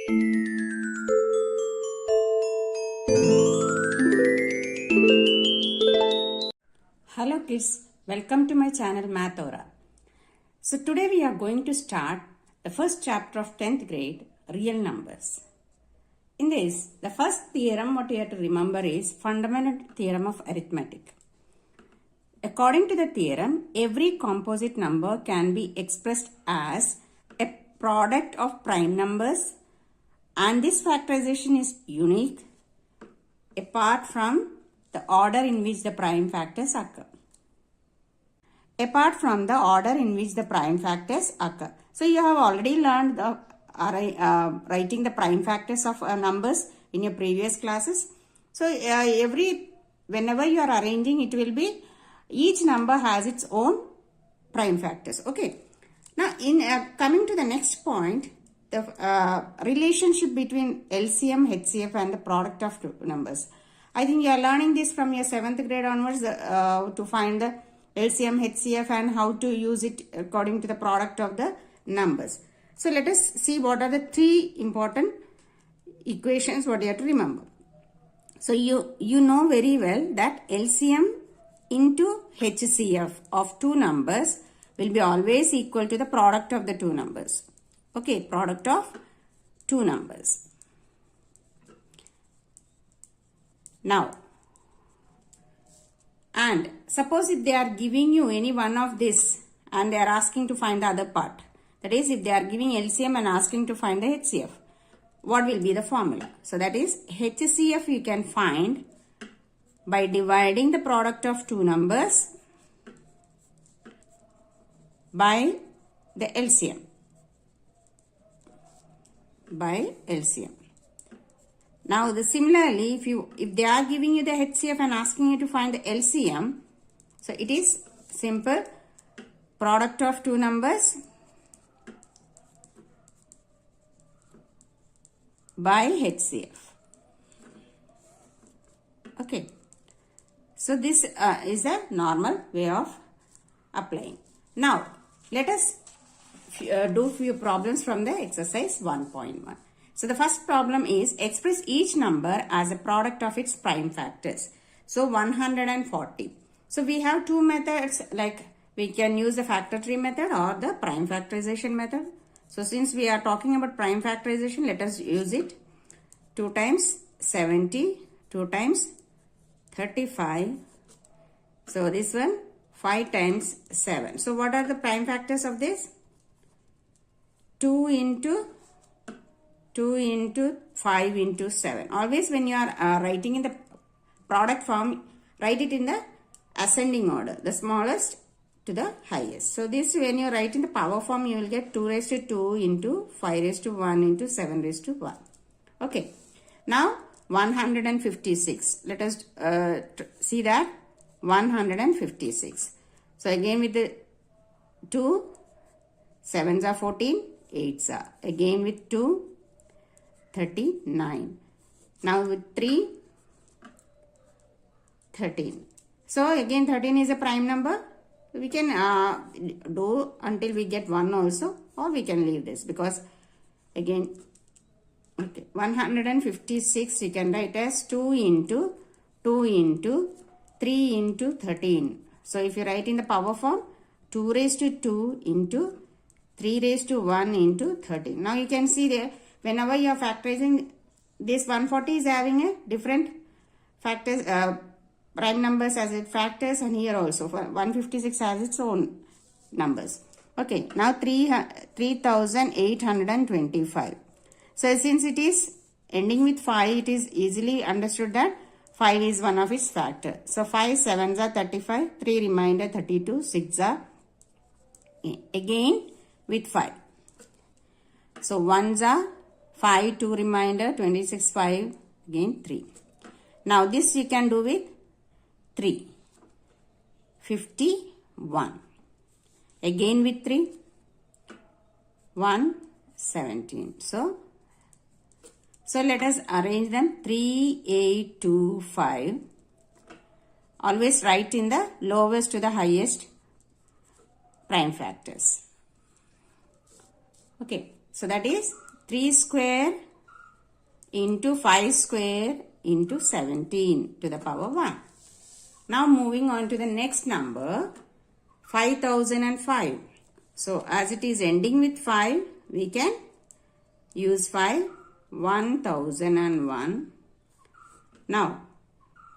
Hello kids, welcome to my channel Math Aura. So today we are going to start the first chapter of 10th grade, real numbers. In this, the first theorem what you have to remember is fundamental theorem of arithmetic. According to the theorem, every composite number can be expressed as a product of prime numbers, and this factorization is unique apart from the order in which the prime factors occur. So you have already learned the writing the prime factors of numbers in your previous classes. So whenever you are arranging, it will be each number has its own prime factors. Okay. Now in coming to the next point, the relationship between LCM, HCF and the product of two numbers. I think you are learning this from your 7th grade onwards to find the LCM, HCF and how to use it according to the product of the numbers. So let us see what are the three important equations what you have to remember. So you know very well that LCM into HCF of two numbers will be always equal to the product of the two numbers. Okay, product of two numbers. Now, and suppose if they are giving you any one of this and they are asking to find the other part. That is, if they are giving LCM and asking to find the HCF, what will be the formula? So that is, HCF you can find by dividing the product of two numbers by the LCM. Now, similarly, if they are giving you the HCF and asking you to find the LCM, so it is simple product of two numbers by HCF. Okay. So this is a normal way of applying. Now, let us do few problems from the exercise 1.1. So the first problem is express each number as a product of its prime factors. So 140. So we have two methods, like we can use the factor tree method or the prime factorization method. So since we are talking about prime factorization, let us use it. 2 times 70, 2 times 35. So this one 5 times 7. So what are the prime factors of this? 2 into 5 into 7. Always when you are writing in the product form, write it in the ascending order, the smallest to the highest. So this, when you write in the power form, you will get 2 raised to 2 into 5 raised to 1 into 7 raised to 1. Okay. Now 156. Let us see that 156. So again with the 2, 7s are 14, 8s are. Again with 2, 39. Now with 3, 13. So again 13 is a prime number. We can do until we get 1 also, or we can leave this because again, okay, 156 you can write as 2 into 3 into 13. So if you write in the power form, 2 raised to 2 into 3 raised to 1 into 13. Now you can see there, whenever you are factorizing, this 140 is having a different factors, prime numbers as its factors, and here also 156 has its own numbers. Okay, now 3825. So since it is ending with 5, it is easily understood that 5 is one of its factors. So 5 7s are 35, 3 remainder 32, 6 are again with 5. So 1s are 5, 2 remainder 26, 5 again 3. Now this you can do with 3, 51. Again with 3, 1, 17. So let us arrange them. 3, 8, 2, 5. Always write in the lowest to the highest prime factors. Okay, so that is 3 square into 5 square into 17 to the power 1. Now moving on to the next number, 5005. So as it is ending with 5, we can use 5, 1001. Now,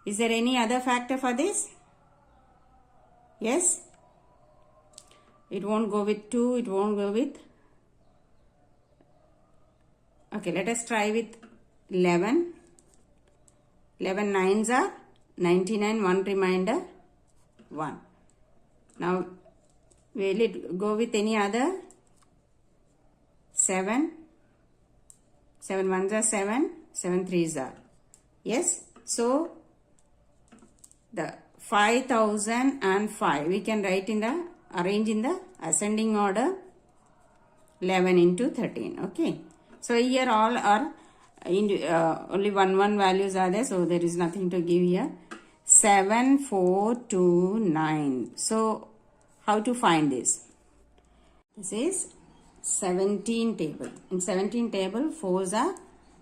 is there any other factor for this? Yes? It won't go with 2, it won't go with... Okay, let us try with 11. 11 nines are 99, 1 remainder, 1. Now, will it go with any other? 7. 7 ones are 7, 7 threes are. Yes? So, the 5005 we can write in the, arrange in the ascending order, 11 into 13. Okay. So, here all are only 1 values are there, so there is nothing to give here. 7 4 2 9. So how to find this? This is 17 table. In 17 table, 4s are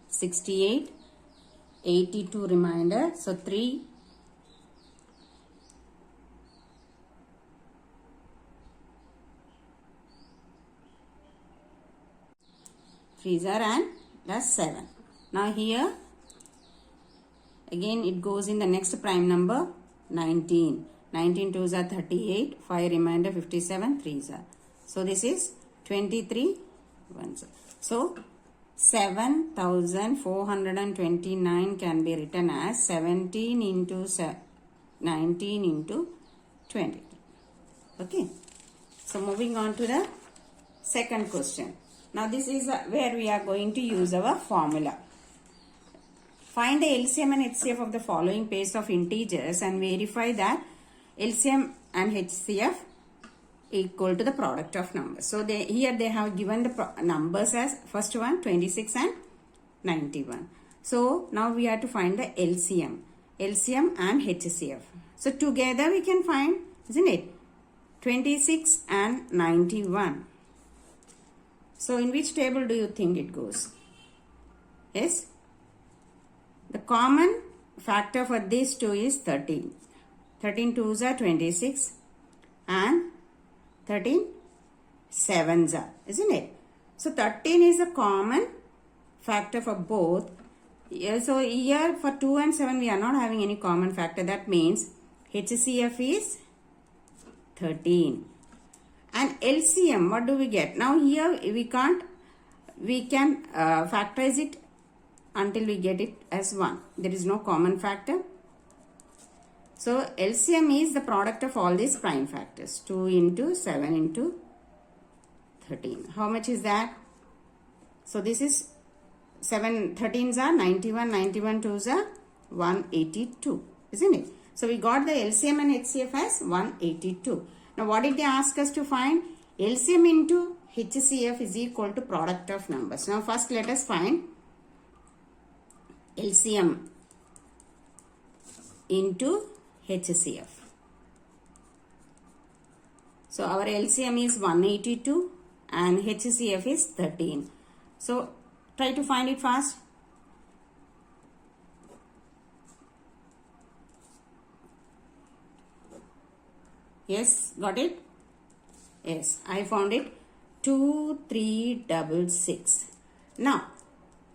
68, 82 remainder. So 3. Threes are and plus 7. Now here again it goes in the next prime number 19. 19 twos are 38, 5 remainder 57, 3s are. So this is 23 ones. So 7429 can be written as 17 into 19 into 23. Okay. So moving on to the second question. Now this is where we are going to use our formula. Find the LCM and HCF of the following pairs of integers and verify that LCM and HCF equal to the product of numbers. So here they have given the numbers as first one 26 and 91. So now we have to find the LCM and HCF. So together we can find, isn't it, 26 and 91. So in which table do you think it goes? Yes? The common factor for these two is 13. 13 twos are 26 and 13 sevens are, isn't it? So 13 is a common factor for both. So here for 2 and 7 we are not having any common factor. That means HCF is 13. And LCM, what do we get? Now here we can factorize it until we get it as 1. There is no common factor. So LCM is the product of all these prime factors. 2 into 7 into 13. How much is that? So this is 7 13s are 91, 91 2s are 182, isn't it? So we got the LCM and HCF as 182. Now what did they ask us to find? LCM into HCF is equal to product of numbers. Now first let us find LCM into HCF. So our LCM is 182 and HCF is 13. So try to find it fast. Yes, got it? Yes, I found it. 2366. Now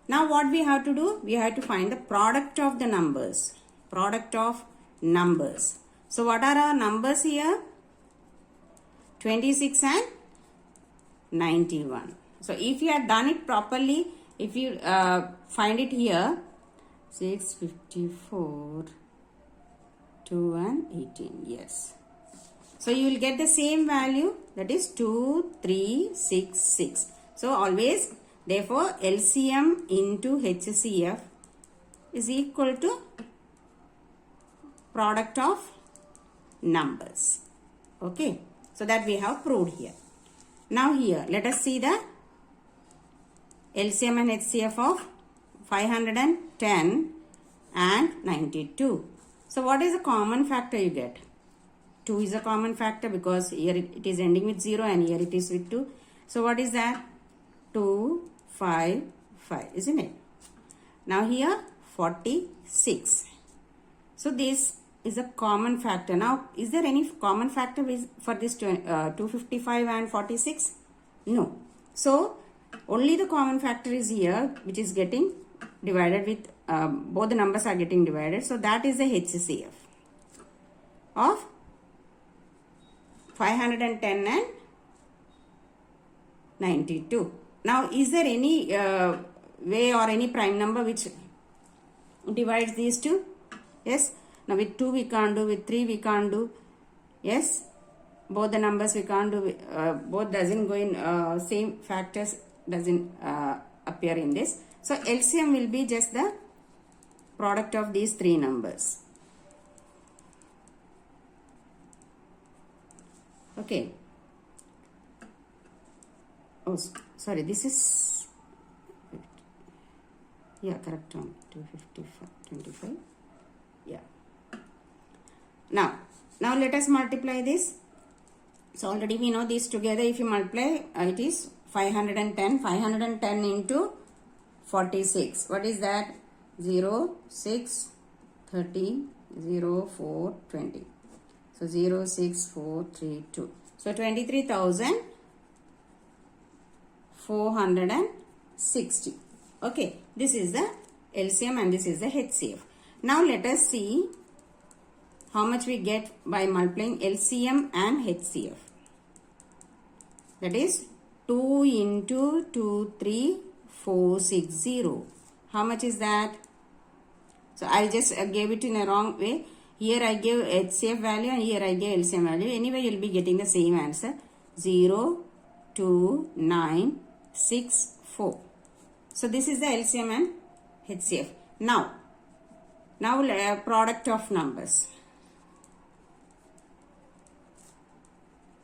what we have to do? We have to find the product of the numbers. Product of numbers. So what are our numbers here? 26 and 91. So if you have done it properly, if you find it here, 654, 2 and 18. Yes. So you will get the same value, that is 2366. So always, therefore, LCM into HCF is equal to product of numbers. Okay. So that we have proved here. Now here, let us see the LCM and HCF of 510 and 92. So what is the common factor you get? 2 is a common factor because here it is ending with 0 and here it is with 2. So what is that? 2, 5, 5, isn't it? Now here 46. So this is a common factor. Now is there any common factor for this 255 and 46? No. So only the common factor is here, which is getting divided with both the numbers are getting divided. So that is the HCF of 510 and 92. Now is there any way or any prime number which divides these two? Yes. Now with 2 we can't do, with 3 we can't do. Yes. Both the numbers we can't do, both doesn't go in same factors doesn't appear in this. So LCM will be just the product of these three numbers. Okay. Oh, sorry, this is, yeah, correct one, 255, 25, yeah. Now let us multiply this. So already we know these together, if you multiply, it is 510 into 46. What is that? 0, 6, 30, 0, 4, 20. So 0, 6, 4, 3, 2. So 23,460. Okay, this is the LCM and this is the HCF. Now let us see how much we get by multiplying LCM and HCF. That is 2 into 23,460. How much is that? So I just gave it in a wrong way. Here I gave HCF value and here I gave LCM value. Anyway, you will be getting the same answer. 02964. So this is the LCM and HCF. Now product of numbers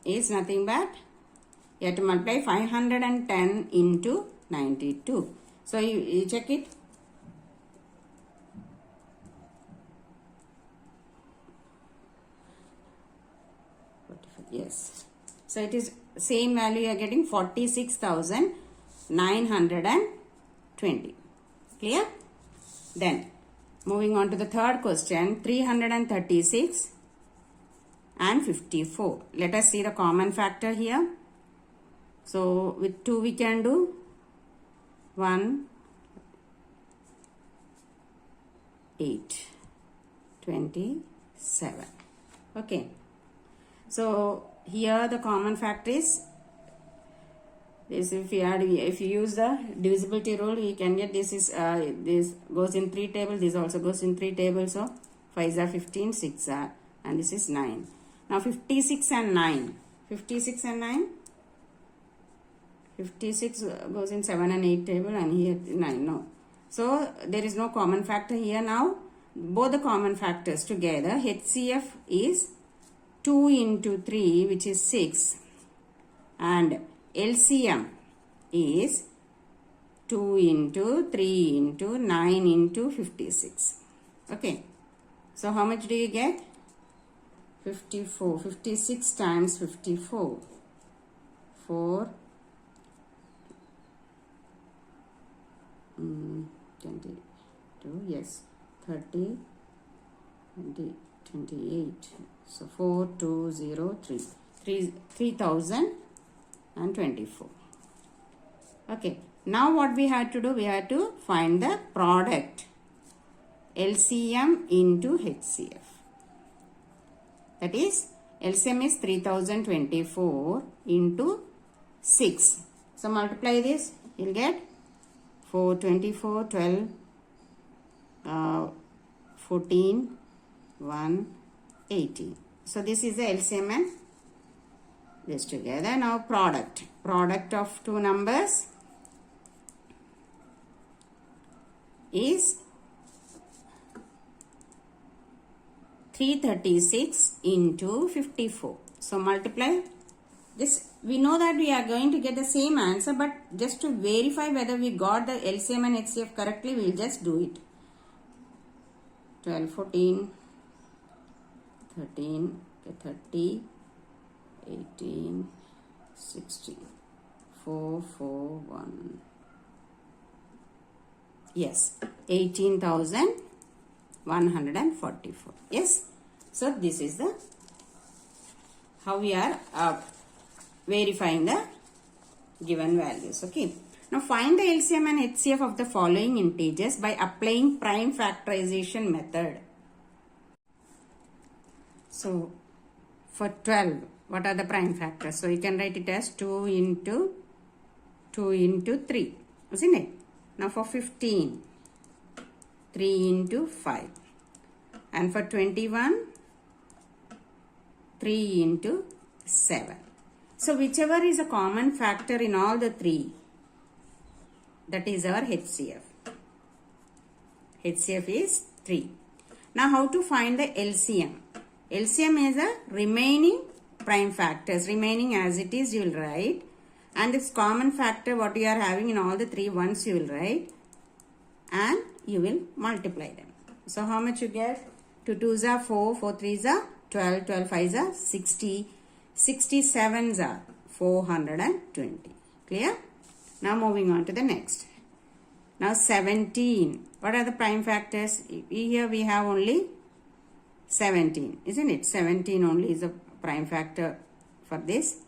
is nothing but you have to multiply 510 into 92. So you check it. Yes. So it is same value you are getting 46,920. Clear? Then moving on to the third question, 336 and 54. Let us see the common factor here. So with 2 we can do 1, 8, 27. Okay. So here the common factor is this. If you use the divisibility rule, you can get this is this goes in 3 tables. This also goes in 3 tables. So 5s are 15, 6 are, and this is 9. Now 56 and 9. 56 and 9. 56 goes in 7 and 8 table, and here 9. No. So there is no common factor here. Now both the common factors together, HCF is 2 into 3, which is 6, and LCM is 2 into 3 into 9 into 56. Okay. So how much do you get? 54. 56 times 54. 4. 22. Yes. 30. 20. 28. So 4203. 3024. Okay. Now what we had to do? We had to find the product LCM into HCF. That is LCM is 3024 into 6. So multiply this. You will get 4, 24, 12, 14, 1, 18. So this is the LCM and this together. Now product of two numbers is 336 into 54. So multiply this. We know that we are going to get the same answer, but just to verify whether we got the LCM and HCF correctly, we will just do it. 12, 14, 13, 30, 18, 16, 4, 4, 1. Yes, 18,144. Yes. So this is the how we are verifying the given values. Okay. Now find the LCM and HCF of the following integers by applying prime factorization method. So for 12, what are the prime factors? So you can write it as 2 into 3, isn't it? Now for 15, 3 into 5. And for 21, 3 into 7. So whichever is a common factor in all the three, that is our HCF. HCF is 3. Now how to find the LCM? LCM is the remaining prime factors. Remaining as it is you will write. And this common factor what you are having in all the three ones you will write. And you will multiply them. So how much you get? 2 2s are 4, 4 3s are 12, 12 5s are 60, 67s are 420. Clear? Now moving on to the next. Now 17. What are the prime factors? Here we have only 17. Isn't it? 17 only is a prime factor for this.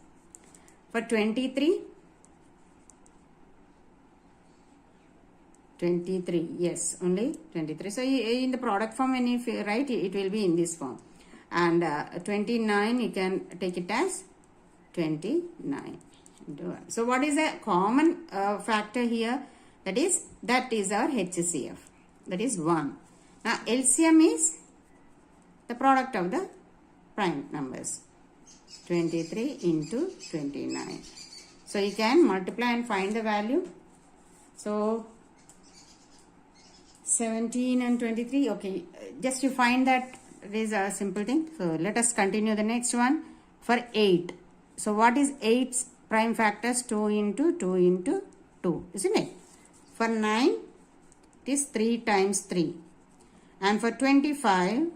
For 23. 23. Yes, only 23. So in the product form when you write it will be in this form. And 29 you can take it as 29. So what is a common factor here? That is our HCF. That is 1. Now LCM is the product of the prime numbers. 23 into 29. So you can multiply and find the value. So 17 and 23. Okay, just you find that it is a simple thing. So let us continue the next one. For 8. So what is 8's prime factors? 2 into 2 into 2. Isn't it? For 9, it is 3 times 3. And for 25,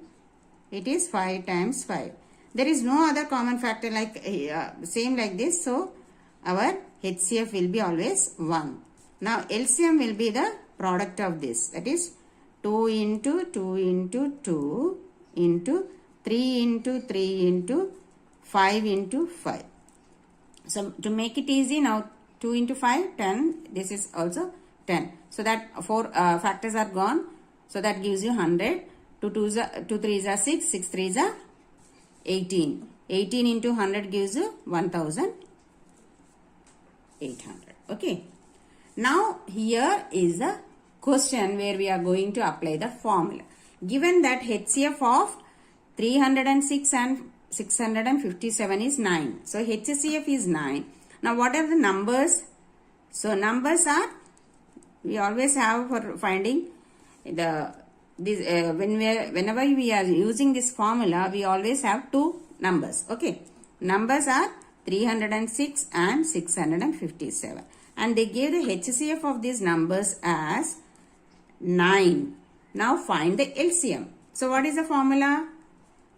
it is 5 times 5. There is no other common factor like same like this. So our HCF will be always 1. Now LCM will be the product of this. That is 2 into 2 into 2 into 3 into 3 into 5 into 5. So to make it easy, now 2 into 5, 10. This is also 10. So that 4 factors are gone. So that gives you 100. 2 3s are 6. 6 3s are 18. 18 into 100 gives you 1800. Okay. Now here is the question where we are going to apply the formula. Given that HCF of 306 and 657 is 9. So HCF is 9. Now what are the numbers? So numbers are, we always have for finding whenever we are using this formula, we always have two numbers. Okay. Numbers are 306 and 657. And they gave the HCF of these numbers as 9. Now find the LCM. So what is the formula?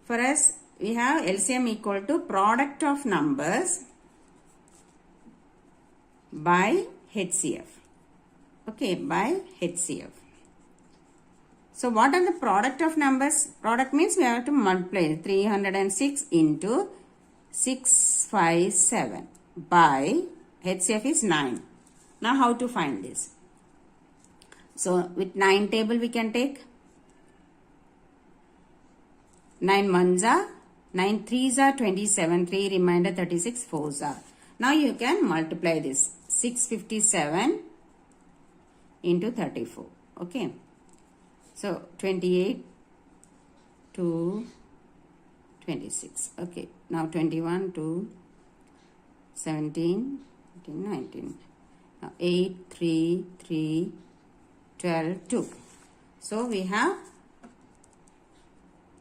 For us, we have LCM equal to product of numbers by HCF. Okay, by HCF. So what are the product of numbers? Product means we have to multiply 306 into 657 by HCF is 9. Now how to find this? So with 9 table we can take 9 1s are, 9 3s are 27, 3 remainder 36, 4s are. Now you can multiply this 657 into 34. Okay. So 28 to 26. Okay. Now 21 to 17, 18, 19. Now 8, 3, 3, 12, 2. So we have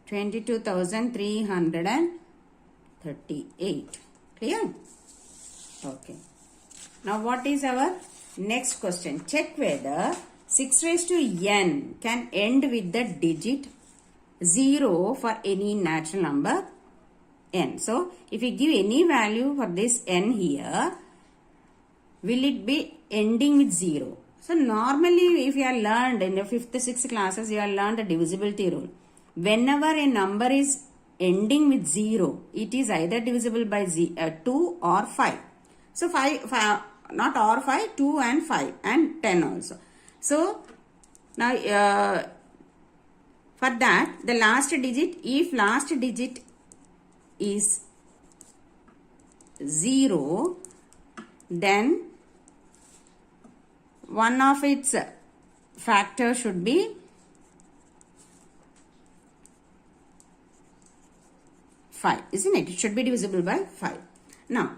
22,338. Clear? Okay. Now what is our next question? Check whether 6 raised to n can end with the digit 0 for any natural number n. So if we give any value for this n here, will it be ending with 0? So normally if you have learned in the 5th, 6th classes, you have learned the divisibility rule. Whenever a number is ending with 0, it is either divisible by 2 or 5. So 5, not or 5, 2 and 5 and 10 also. So now for that, the last digit, if last digit is 0, then one of its factor should be 5, isn't it? It should be divisible by 5. Now,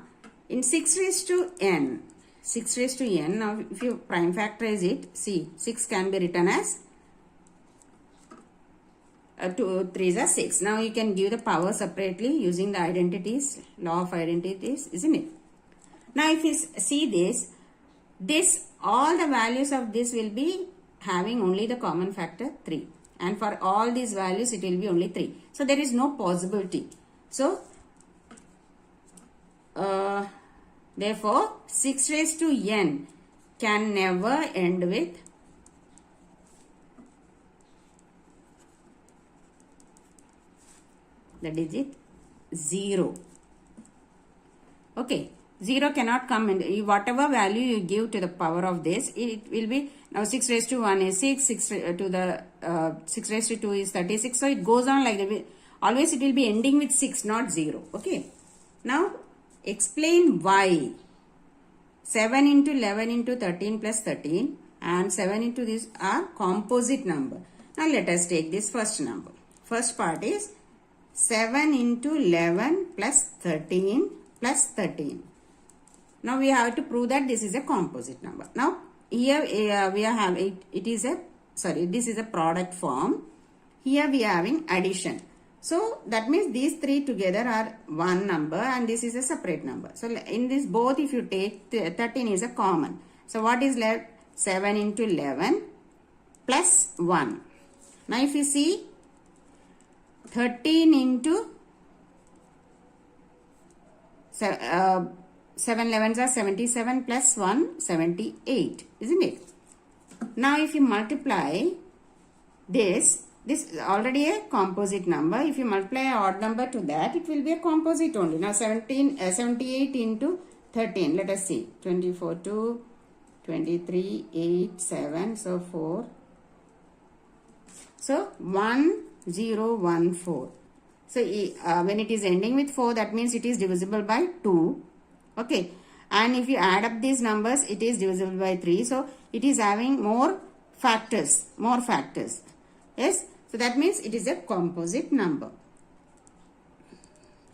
in 6 raised to n, now if you prime factorize it, see, 6 can be written as 2 3s are 6. Now you can give the power separately using the identities, law of identities, isn't it? Now if you see this, all the values of this will be having only the common factor 3. And for all these values, it will be only 3. So there is no possibility. So, therefore, 6 raised to n can never end with the digit 0. Okay, 0 cannot come in. Whatever value you give to the power of this, it will be, now 6 raised to 1 is 6, 6 raised to 2 is 36. So it goes on like that. Always it will be ending with 6, not 0. Okay. Now, explain why 7 into 11 into 13 plus 13 and 7 into this are composite number. Now, let us take this first number. First part is 7 into 11 plus 13 plus 13. Now, we have to prove that this is a composite number. Now, here we are having, this is a product form. Here we are having addition. So, that means these three together are one number and this is a separate number. So, in this both if you take 13 is a common. So, what is left? 7 into 11 plus 1. Now, if you see 13 into 7 11s are 77 plus 1, 78, isn't it? Now, if you multiply this is already a composite number. If you multiply an odd number to that, it will be a composite only. Now, 78 into 13. Let us see. 24, 2, 23, 8, 7. So, 4. So, 1, 0, 1, 4. So, when it is ending with 4, that means it is divisible by 2. Okay. And if you add up these numbers, it is divisible by 3. So, it is having more factors. Yes. So, that means it is a composite number.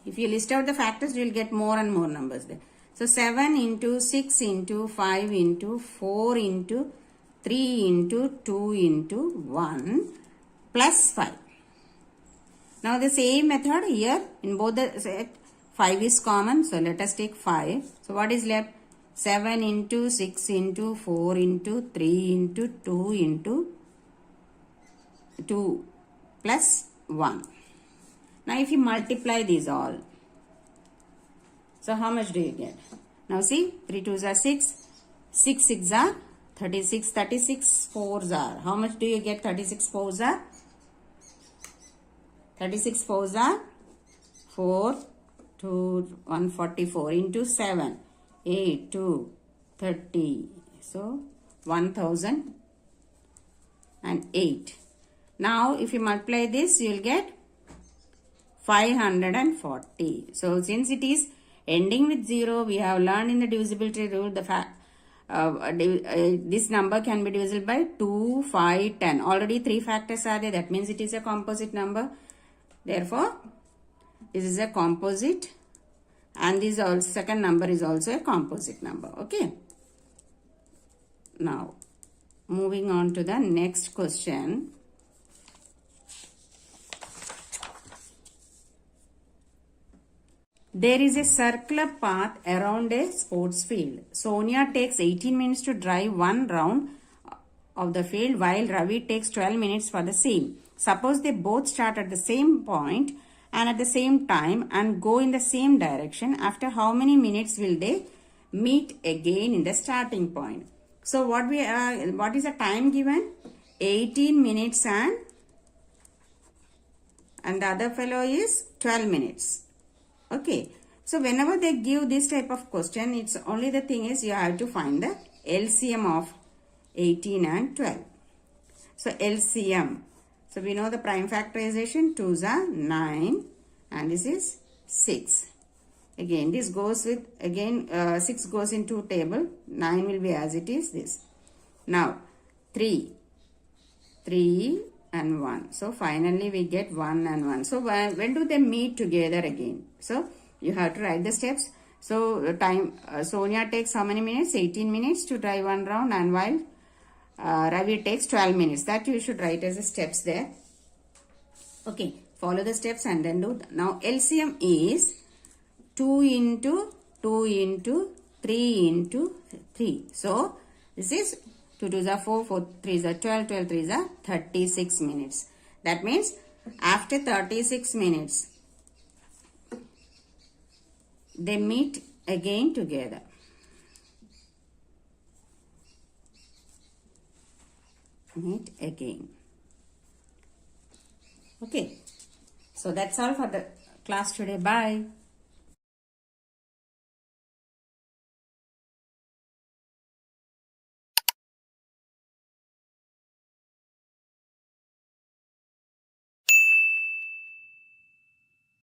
If you list out the factors, you will get more and more numbers there. So, 7 into 6 into 5 into 4 into 3 into 2 into 1 plus 5. Now, the same method here in both the set, 5 is common. So, let us take 5. So, what is left? 7 into 6 into 4 into 3 into 2 into 2 plus 1. Now, if you multiply these all, so how much do you get? Now, see, 3 2s are 6, 6 6s are 36, 36 4s are, how much do you get? 36 4s are 4, 2, 144 into 7, 8, 2, 30. So, 1008. Now, if you multiply this, you will get 540. So, since it is ending with 0, we have learned in the divisibility rule the fact this number can be divisible by 2, 5, 10. Already 3 factors are there. That means it is a composite number. Therefore, this is a composite and this also, second number is also a composite number. Okay. Now, moving on to the next question. There is a circular path around a sports field. Sonia takes 18 minutes to drive one round of the field while Ravi takes 12 minutes for the same. Suppose they both start at the same point and at the same time and go in the same direction. After how many minutes will they meet again in the starting point? So what is the time given? 18 minutes and the other fellow is 12 minutes. Okay. So whenever they give this type of question, it's only the thing is you have to find the LCM of 18 and 12. So LCM. So we know the prime factorization. 2s are 9 and this is 6. Again this goes with, 6 goes into table. 9 will be as it is this. Now 3 and 1. So finally we get 1 and 1. So when do they meet together again? So you have to write the steps. So time, Sonia takes how many minutes? 18 minutes to drive one round, and while Ravi takes 12 minutes. That you should write as the steps there. Okay, follow the steps and then do. Now LCM is 2 into 2 into 3 into 3. So this is 2 2s are 4, 4 3s are 12, 12 3s are 36 minutes. That means after 36 minutes, they meet again together. Meet again. Okay. So that's all for the class today. Bye.